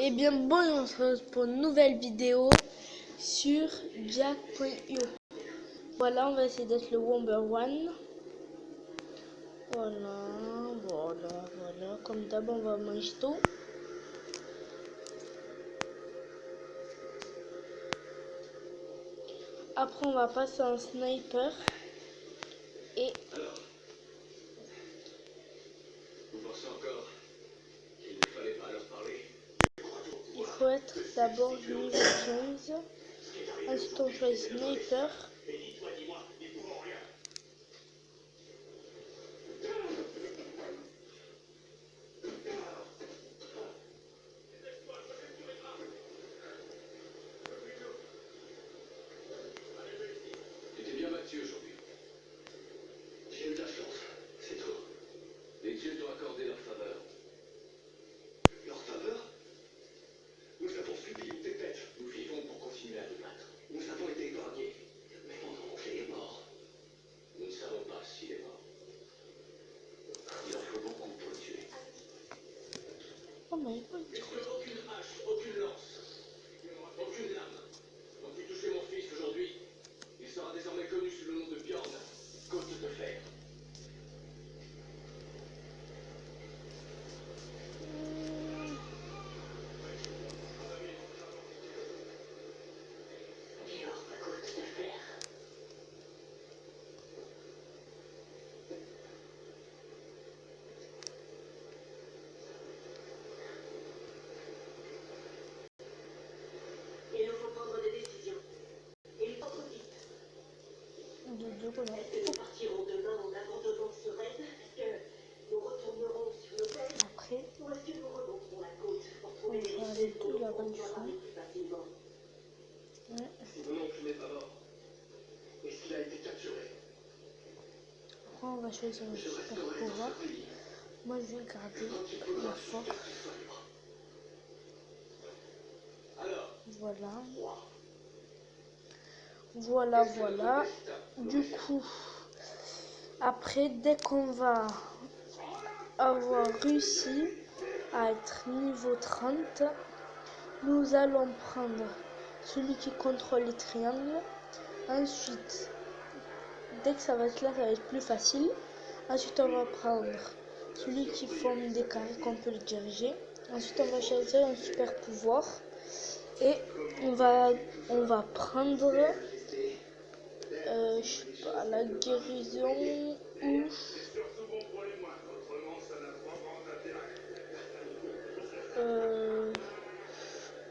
Et bien bon, on se retrouve pour une nouvelle vidéo sur Jack.io. Voilà, on va essayer d'être le number one. Voilà. Comme d'hab, on va manger tout. Après, on va passer en sniper. Et il faut être d'abord niveau 15. Ensuite, on choisit sniper. Aujourd'hui. J'ai eu de la chance, c'est tout. Les dieux t'ont accordé leur faveur. Leur faveur? Nous avons subi une défaite. Nous vivons pour continuer à nous battre. Nous avons été épargnés. Mais mon oncle est mort. Nous ne savons pas s'il est mort. Il en faut beaucoup pour le tuer. Oh mais Aucune hache, aucune lance, aucune lame n'ont pu toucher mon fils aujourd'hui. Il sera désormais connu sous le nom de Bjorn, côte de fer. Nous partirons demain en abandonnant ce raid. Est-ce que nous retournerons sur le terre? Après, Ou est-ce que nous remonterons la côte pour on trouver des va aller richesses tout dont là-bas on du pourra fond. parler plus facilement? Mon oncle n'est pas mort. Est-ce qu'il a été capturé? Après, on va choisir un Je super resterai dans pouvoir. ce pays. Moi, je vais garder Quand il la faudra force. que tu sois libre. Alors, Voilà. roi. Voilà. Du coup, après, dès qu'on va avoir réussi à être niveau 30, nous allons prendre celui qui contrôle les triangles. Ensuite, dès que ça va être là, ça va être plus facile. Ensuite, on va prendre celui qui forme des carrés qu'on peut le diriger. Ensuite, on va choisir un super pouvoir. Et on va prendre je sais pas, la guérison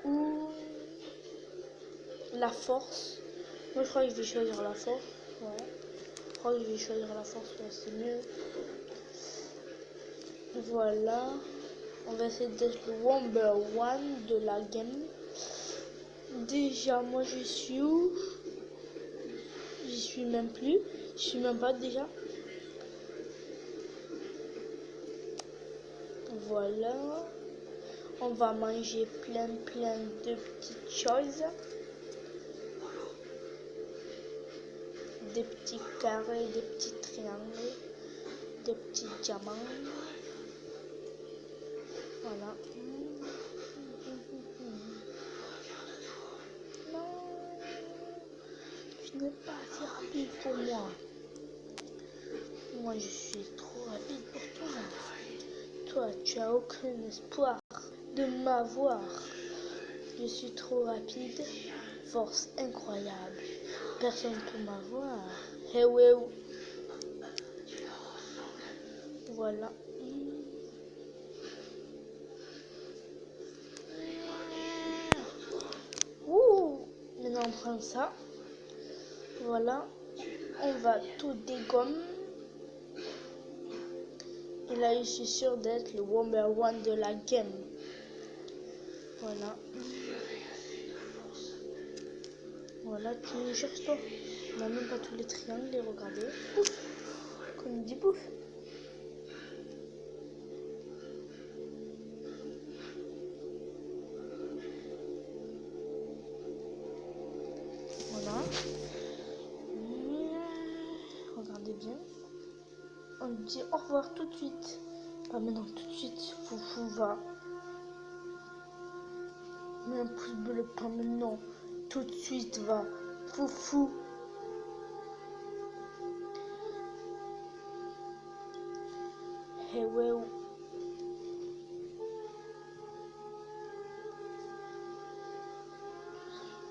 ou la force. Moi je crois que je vais choisir la force. Ouais. Je crois que je vais choisir la force, ouais, c'est mieux. Voilà. On va essayer d'être le number one de la game. Déjà, moi je suis où? J'y suis même plus. Je suis même pas déjà. Voilà. On va manger plein de petites choses. Des petits carrés, des petits triangles, des petits diamants. Voilà. Non, tu n'es pas assez rapide pour moi. Moi, je suis trop rapide pour toi. Toi, tu as aucun espoir de m'avoir. Je suis trop rapide, force incroyable. Personne ne peut m'avoir. Hey, ouais. Voilà. Ouh. Maintenant, on prend ça. Voilà. On va tout dégommer. Et là, je suis sûr d'être le number one de la game. Voilà. Voilà, tu me cherches toi. On n'a même pas tous les triangles, les regardez. Pouf. Comme il dit pouf. Voilà. Regardez bien. On dit au revoir tout de suite. Pas maintenant, tout de suite. Foufou va Mets un pouce bleu, pas maintenant. Tout de suite, va. Foufou. Eh ouais.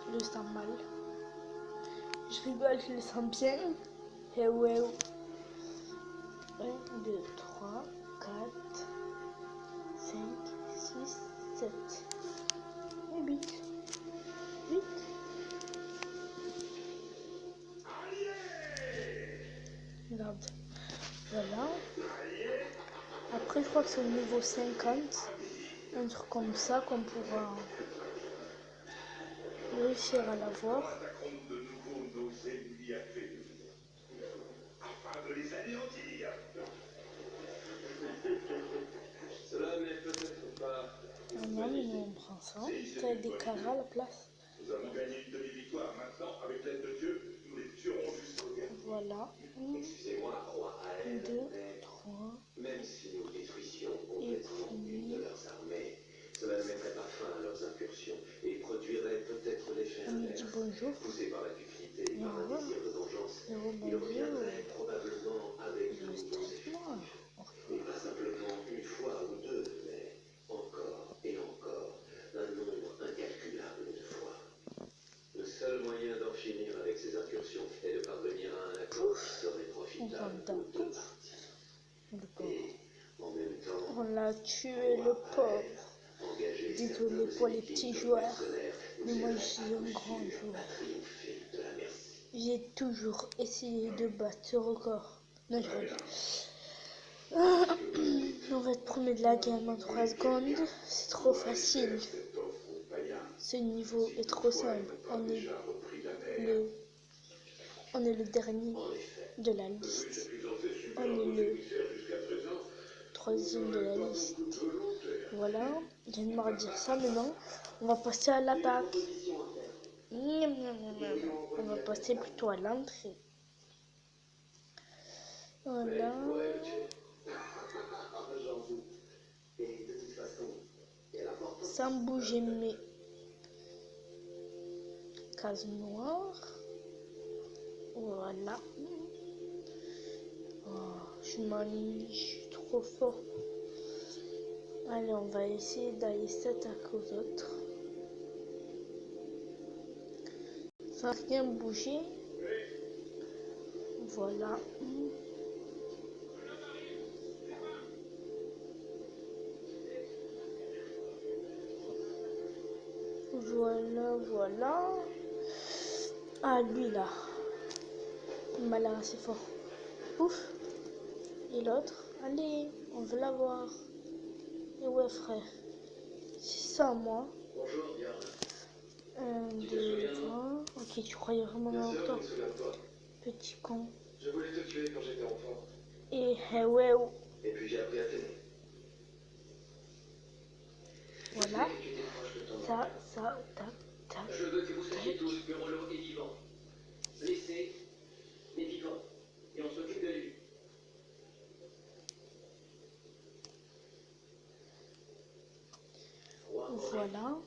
Je le sens mal. Je rigole, je le sens bien. Eh ouais. 1, 2, 3, 4, 5, 6, 7 et 8. 8. Regarde. Voilà. Après, je crois que c'est au niveau 50. Un truc comme ça qu'on pourra réussir à l'avoir. Attaquerons de nouveau nos ennemis affaiblis, afin de les anéantir. Cela n'est peut-être pas Ah non, mais nous on prend ça. T'as des carats à la place. Nous avons gagné une demi-victoire. Maintenant, avec l'aide de Dieu, nous les tuerons jusqu'au dernier. Voilà. 1, Excusez-moi, roi Aël, 2, mais 3. même si nous détruisions Et complètement une puis, de leurs armées, cela ne mettrait pas fin à leurs incursions et produirait peut-être l'effet on lui dit inverse. bonjour. Poussé par la cupidité et Et par au un revoir. désir de vengeance, Et au il bonjour. reviendrait probablement avec de nouveaux Restez-moi. effectifs. Et pas simplement une fois ou deux, mais encore et encore, un nombre incalculable de fois. Le seul moyen d'en finir avec ces incursions est de parvenir à un accord qui serait profitable aux deux parties. Le pauvre. Et en même temps, On l'a tué, le pauvre. Désolé pour les petits joueurs, mais moi j'ai un grand joueur. J'ai toujours essayé de battre ce record. Non, je rigole. On va être premier de la game en 3 secondes. C'est trop facile. Ce niveau est trop simple. On est le dernier de la liste. On est le 3e de la liste. Voilà, j'ai marre de dire ça maintenant. On va passer à l'attaque. On va passer plutôt à l'entrée. Voilà. Sans bouger mes cases noires. Voilà. Oh, je m'ennuie, je suis trop fort. Allez, on va essayer d'aller s'attaquer aux autres. Sans rien bouger. Voilà. Voilà. Ah, lui là. Il m'a l'air assez fort. Ouf. Et l'autre. Allez, on veut l'avoir. Et ouais, frère. C'est ça, moi. Bonjour, bien. 1, 2, 3. Ok, tu croyais vraiment Bien en sûr, toi. je me souviens de toi. Petit con. Je voulais te tuer quand j'étais enfant. Et ouais. Et puis j'ai appris à t'aimer. Voilà. Ça, tac. Je veux que vous sachiez tous que Rollo est vivant. Blessé, mais vivant. Et on s'occupe de lui. Voilà.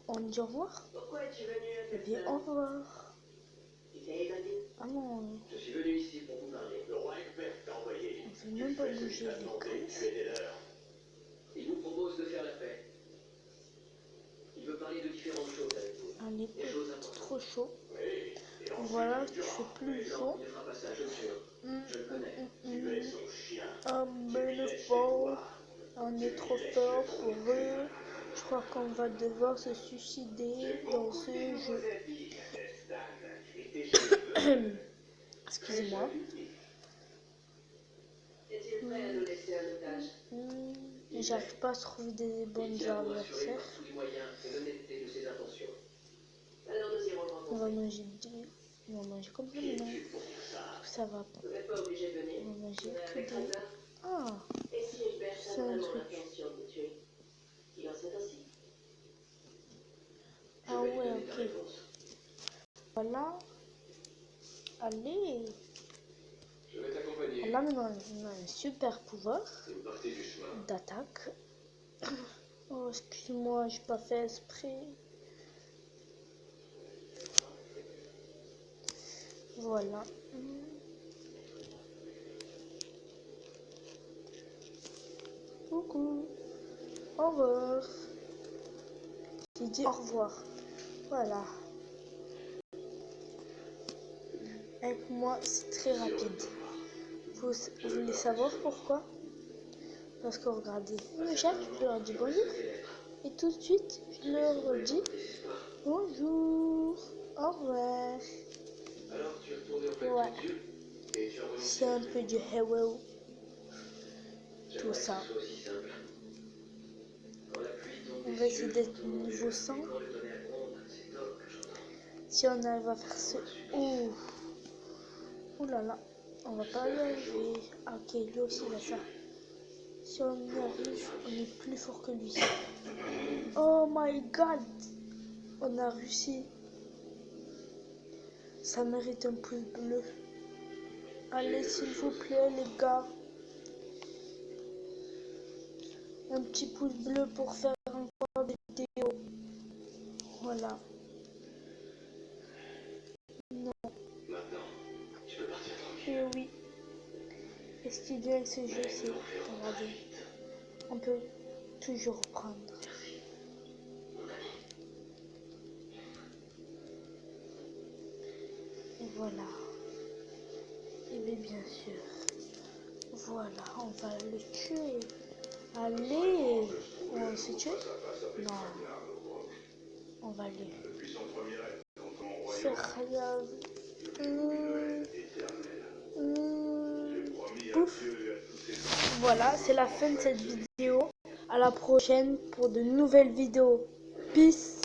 On dit au revoir. Pourquoi es-tu venu à Eh cette bien, heure? au revoir. Tu t'es évadé? Ah non, Je suis venu ici pour vous parler. Le roi Egbert t'a envoyé. on fait même pas bouger les cases. Tu es des leurs. Il vous propose de faire la paix. Il veut parler de différentes choses avec vous. On est Des choses importantes. trop chaud. Oui. Et ensuite, Voilà, tu tu diras, fais plus mais non, chaud. il ne fera pas ça, je le jure. Je le connais. Tu es son chien. Ah, mais le pauvre. On est trop fort pour eux. Je crois qu'on va devoir se suicider dans ce jeu. Excusez-moi. Est-il prêt à nous laisser un otage? J'arrive pas à trouver des bons adversaires. Tous les moyens et l'honnêteté de ses intentions. Alors nous irons le On va rencontrer. manger des... On va manger comme ça maintenant. Ça va pas. Vous n'êtes pas obligé de venir. On va manger Vous êtes que avec des... Razar. Ah, Et si Egbert c'est a un vraiment truc. l'intention de vous tuer, il en sait ainsi. Ah ouais, ok. Voilà. Allez. Je vais t'accompagner. Là maintenant, on a un super pouvoir Une partie du chemin. d'attaque. Oh, excuse-moi, j'ai pas fait esprit. Voilà. Coucou. Au revoir. J'ai dit au revoir. Voilà. Avec moi, c'est très rapide. Vous voulez savoir pourquoi? Parce que regardez, le chat, je leur dis bonjour. Et tout de suite, je leur dis bonjour. Au revoir. Ouais. C'est un peu du hello. Tout ça. On va essayer d'être niveau 100. Si on arrive à faire ce... Ouh. Ouh là là. On va pas y arriver. Ah, ok, lui aussi il a ça. Si on y arrive, on est plus fort que lui. Oh my god. On a réussi. Ça mérite un pouce bleu. Allez, s'il vous plaît, les gars. Un petit pouce bleu pour faire encore des vidéos. Voilà. Non. Maintenant, tu peux partir tranquille. Et oui. Et ce qui est bien avec ce jeu, c'est... Regardez. On peut toujours reprendre. Et voilà. Et bien sûr. Voilà, on va le tuer. Allez. On s'est tué? Non. On va aller. C'est rien. Pouf. Voilà, c'est la fin de cette vidéo. À la prochaine pour de nouvelles vidéos. Peace.